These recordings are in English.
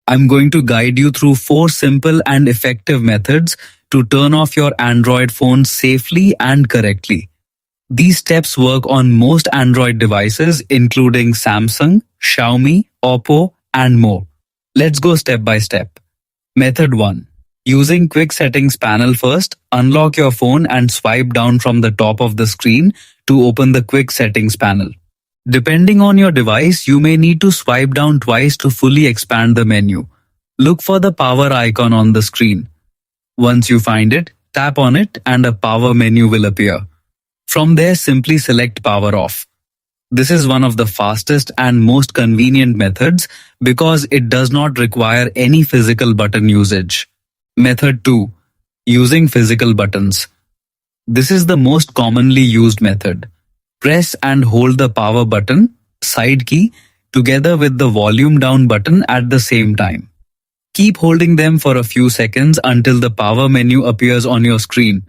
I'm going to guide you through 4 simple and effective methods to turn off your Android phone safely and correctly. These steps work on most Android devices including Samsung, Xiaomi, Oppo, and more. Let's go step by step. Method 1. Using Quick Settings panel first, unlock your phone and swipe down from the top of the screen to open the Quick Settings panel. Depending on your device, you may need to swipe down twice to fully expand the menu. Look for the power icon on the screen. Once you find it, tap on it and a power menu will appear. From there, simply select power off. This is one of the fastest and most convenient methods because it does not require any physical button usage. Method 2. Using physical buttons. This is the most commonly used method. Press and hold the power button, side key, together with the volume down button at the same time. Keep holding them for a few seconds until the power menu appears on your screen.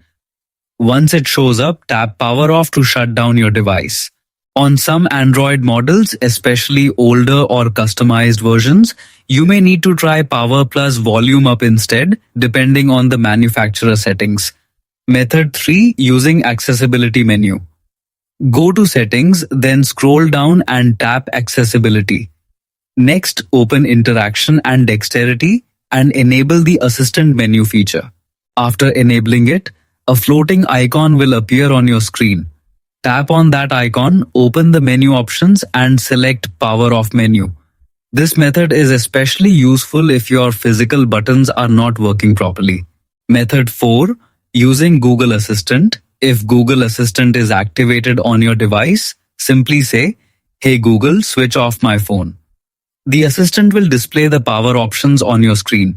Once it shows up, tap power off to shut down your device. On some Android models, especially older or customized versions, you may need to try power plus volume up instead, depending on the manufacturer settings. Method 3. Using accessibility menu. Go to Settings, then scroll down and tap Accessibility. Next, open Interaction and Dexterity and enable the Assistant menu feature. After enabling it, a floating icon will appear on your screen. Tap on that icon, open the menu options and select Power Off menu. This method is especially useful if your physical buttons are not working properly. Method 4. Using Google Assistant. If Google Assistant is activated on your device, simply say, "Hey Google, switch off my phone." The assistant will display the power options on your screen.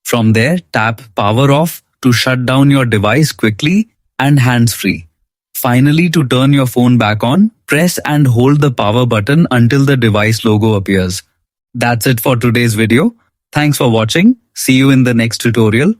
From there, tap Power Off to shut down your device quickly and hands-free. Finally, to turn your phone back on, press and hold the power button until the device logo appears. That's it for today's video. Thanks for watching. See you in the next tutorial.